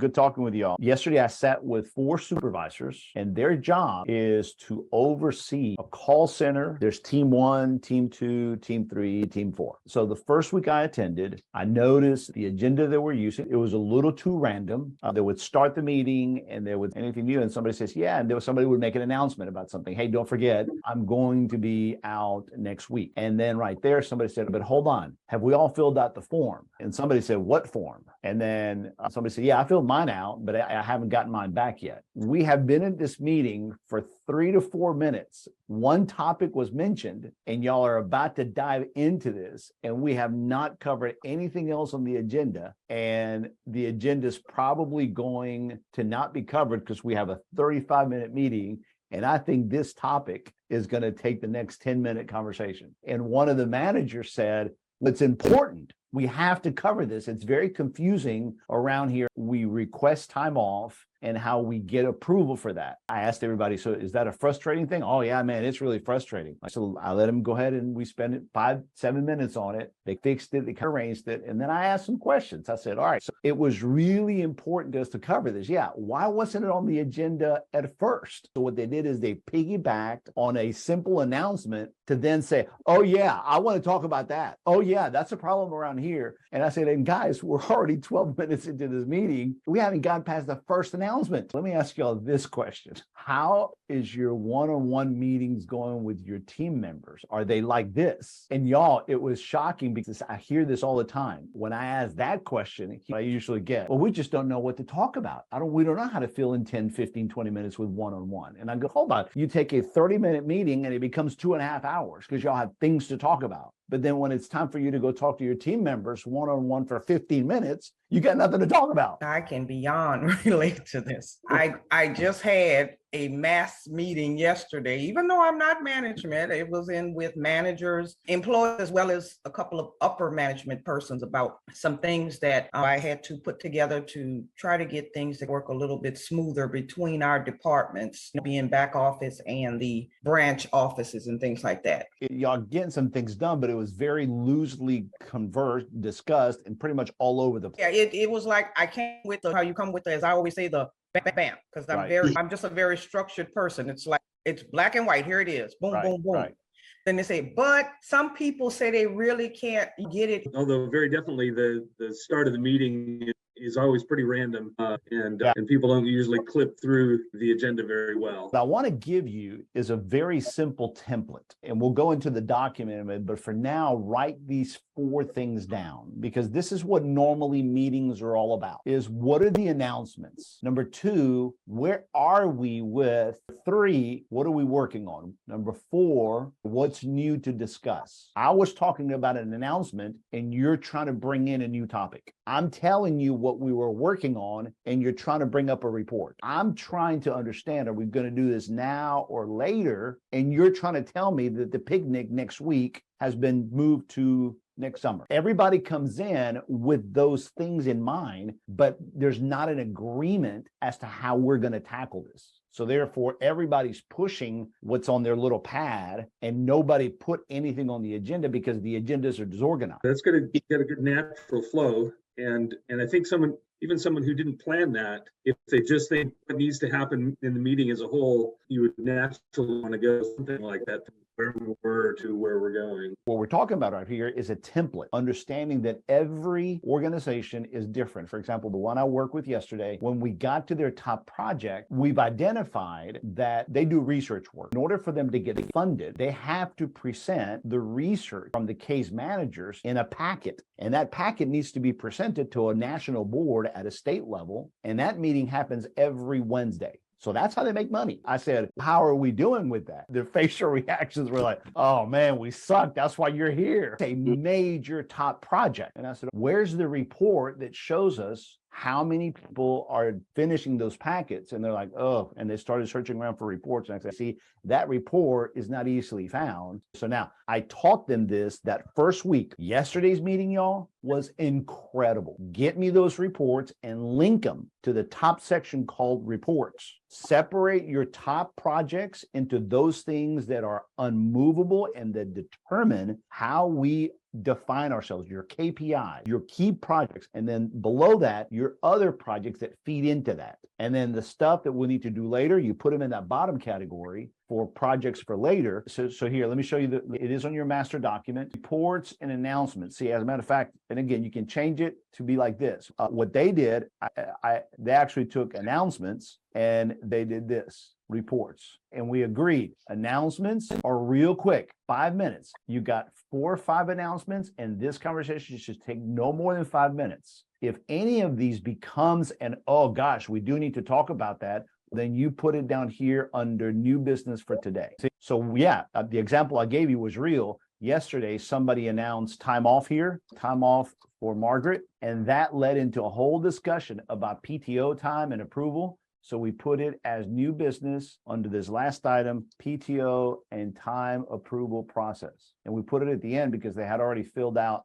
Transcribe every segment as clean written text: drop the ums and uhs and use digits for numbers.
good talking with y'all. Yesterday, I sat with 4 supervisors, and their job is to oversee a call center. There's team 1, team 2, team 3, team 4. So the first week I attended, I noticed the agenda that we're using. It was a little too random. They would start the meeting and there was anything new, and somebody says, yeah, and there was somebody would make an announcement about something. Hey, don't forget, I'm going to be out next week. And then right there, somebody said, but hold on, have we all filled out the form? And somebody said, what form? And then somebody said, yeah, I filled mine out, but I haven't gotten mine back yet. We have been in this meeting for 3 to 4 minutes. One topic was mentioned, and y'all are about to dive into this, and we have not covered anything else on the agenda. And the agenda is probably going to not be covered because we have a 35-minute meeting. And I think this topic is going to take the next 10-minute conversation. And one of the managers said, it's important. We have to cover this. It's very confusing around here. We request time off and how we get approval for that. I asked everybody, so is that a frustrating thing? Oh yeah, man, it's really frustrating. So I let them go ahead and we spent 5-7 minutes on it. They fixed it, they arranged it. And then I asked some questions. I said, all right, so it was really important to us to cover this. Yeah, why wasn't it on the agenda at first? So what they did is they piggybacked on a simple announcement to then say, oh yeah, I want to talk about that. Oh yeah, that's a problem around here. And I said, and guys, we're already 12 minutes into this meeting. We haven't gotten past the first announcement. Let me ask y'all this question. How is your one-on-one meetings going with your team members? Are they like this? And y'all, it was shocking because I hear this all the time. When I ask that question, I usually get, well, we just don't know what to talk about. We don't know how to fill in 10, 15, 20 minutes with one-on-one. And I go, hold on. You take a 30-minute meeting and it becomes 2.5 hours because y'all have things to talk about. But then when it's time for you to go talk to your team members one-on-one for 15 minutes, you got nothing to talk about. I can beyond relate to this. I just had a mass meeting yesterday, even though I'm not management. It was in with managers, employees, as well as a couple of upper management persons about some things that I had to put together to try to get things to work a little bit smoother between our departments, being back office and the branch offices and things like that. Y'all getting some things done, but it was very loosely discussed, and pretty much all over the place. Yeah, it was like I came with how you come with as I always say, the bam, because I'm just a very structured person. It's like, it's black and white. Here it is. Boom, boom, boom. Right. Then they say, but some people say they really can't get it. Although very definitely the start of the meeting is always pretty random, and people don't usually clip through the agenda very well. What I want to give you is a very simple template, and we'll go into the document, but for now, write these 4 things down, because this is what normally meetings are all about, is what are the announcements? Number 2, where are we with? 3, what are we working on? Number 4, what's new to discuss? I was talking about an announcement and you're trying to bring in a new topic. I'm telling you what we were working on and you're trying to bring up a report. I'm trying to understand, are we going to do this now or later? And you're trying to tell me that the picnic next week has been moved to next summer. Everybody comes in with those things in mind, but there's not an agreement as to how we're going to tackle this. So therefore, everybody's pushing what's on their little pad, and nobody put anything on the agenda because the agendas are disorganized. That's going to get a good natural flow. And I think someone who didn't plan that, if they just think what needs to happen in the meeting as a whole, you would naturally want to go something like that, from where we were to where we're going. What we're talking about right here is a template, understanding that every organization is different. For example, the one I worked with yesterday, when we got to their top project, we've identified that they do research work. In order for them to get funded, they have to present the research from the case managers in a packet. And that packet needs to be presented to a national board at a state level. And that meeting happens every Wednesday. So that's how they make money. I said, how are we doing with that? Their facial reactions were like, oh man, we suck. That's why you're here. It's a major top project. And I said, where's the report that shows us how many people are finishing those packets? And they're like, oh, and they started searching around for reports. And I said, see, that report is not easily found. So now I taught them this that first week. Yesterday's meeting, y'all, was incredible. Get me those reports and link them to the top section called reports. Separate your top projects into those things that are unmovable and that determine how we define ourselves, your KPI, your key projects, and then below that, your other projects that feed into that. And then the stuff that we'll need to do later, you put them in that bottom category for projects for later. So here, let me show you it is on your master document, reports and announcements. See, as a matter of fact, and again, you can change it to be like this. What they did, they actually took announcements and they did this, reports. And we agreed, announcements are real quick, 5 minutes. You got 4 or 5 announcements, and this conversation should take no more than 5 minutes. If any of these becomes an, oh gosh, we do need to talk about that, then you put it down here under new business for today. So yeah, the example I gave you was real. Yesterday, somebody announced time off here, time off for Margaret, and that led into a whole discussion about PTO time and approval. So we put it as new business under this last item, PTO and time approval process. And we put it at the end because they had already filled out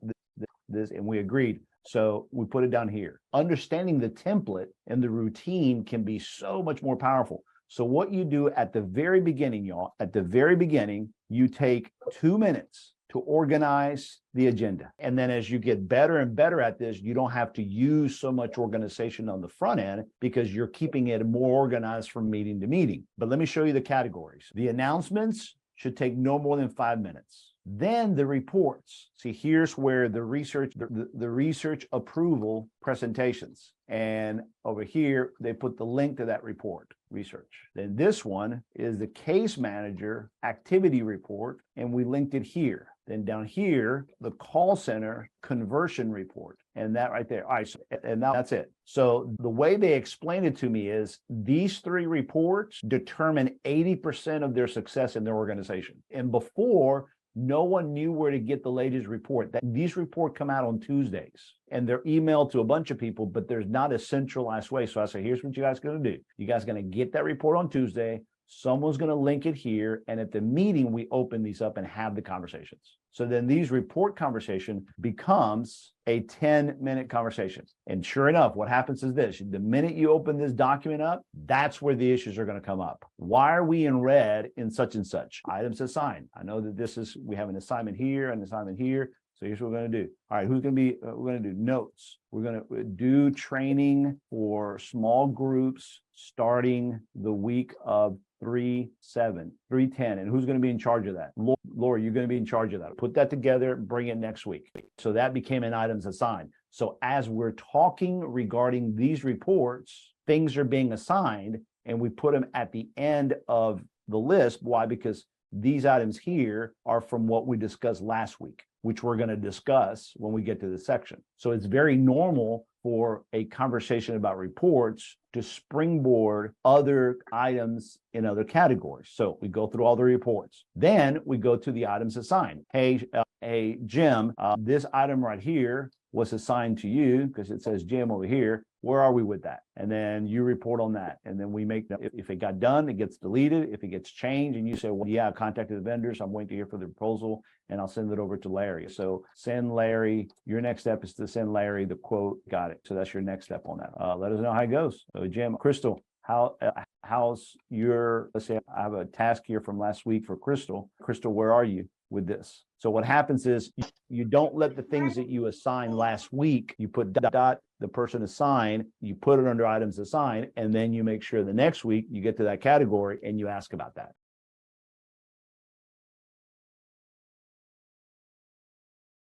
this and we agreed. So we put it down here. Understanding the template and the routine can be so much more powerful. So what you do at the very beginning, y'all, at the very beginning, you take 2 minutes to organize the agenda. And then as you get better and better at this, you don't have to use so much organization on the front end because you're keeping it more organized from meeting to meeting. But let me show you the categories. The announcements should take no more than 5 minutes. Then the reports. See, here's where the research approval presentations. And over here, they put the link to that report, research. Then this one is the case manager activity report, and we linked it here. Then down here, the call center conversion report, and that right there. All right, so, and now that's it. So the way they explained it to me is these 3 reports determine 80% of their success in their organization. And before, no one knew where to get the latest report. These reports come out on Tuesdays and they're emailed to a bunch of people, but there's not a centralized way. So I say, here's what you guys are going to do. You guys are going to get that report on Tuesday. Someone's going to link it here. And at the meeting, we open these up and have the conversations. So then these report conversation becomes a 10-minute conversation. And sure enough, what happens is this. The minute you open this document up, that's where the issues are going to come up. Why are we in red in such and such? Items assigned. I know that we have an assignment here, an assignment here. So here's what we're going to do. All right, who's going to be, we're going to do notes. We're going to do training for small groups starting the week of 3/7, 3/10. And who's going to be in charge of that? Laura, you're going to be in charge of that. Put that together, bring it next week. So that became an items assigned. So as we're talking regarding these reports, things are being assigned and we put them at the end of the list. Why? Because these items here are from what we discussed last week, which we're going to discuss when we get to the section. So it's very normal for a conversation about reports to springboard other items in other categories. So we go through all the reports. Then we go to the items assigned. Hey, Jim, this item right here was assigned to you because it says Jim over here. Where are we with that? And then you report on that. And then we make that. If it got done, it gets deleted. If it gets changed and you say, well, yeah, I contacted the vendors. I'm waiting to hear for the proposal and I'll send it over to Larry. So send Larry, your next step is to send Larry the quote. Got it. So that's your next step on that. Let us know how it goes. So Jim, Crystal, how's your, let's say I have a task here from last week for Crystal. Crystal, where are you with this? So what happens is you don't let the things that you assigned last week, you put dot, the person assigned, you put it under items assigned, and then you make sure the next week you get to that category and you ask about that.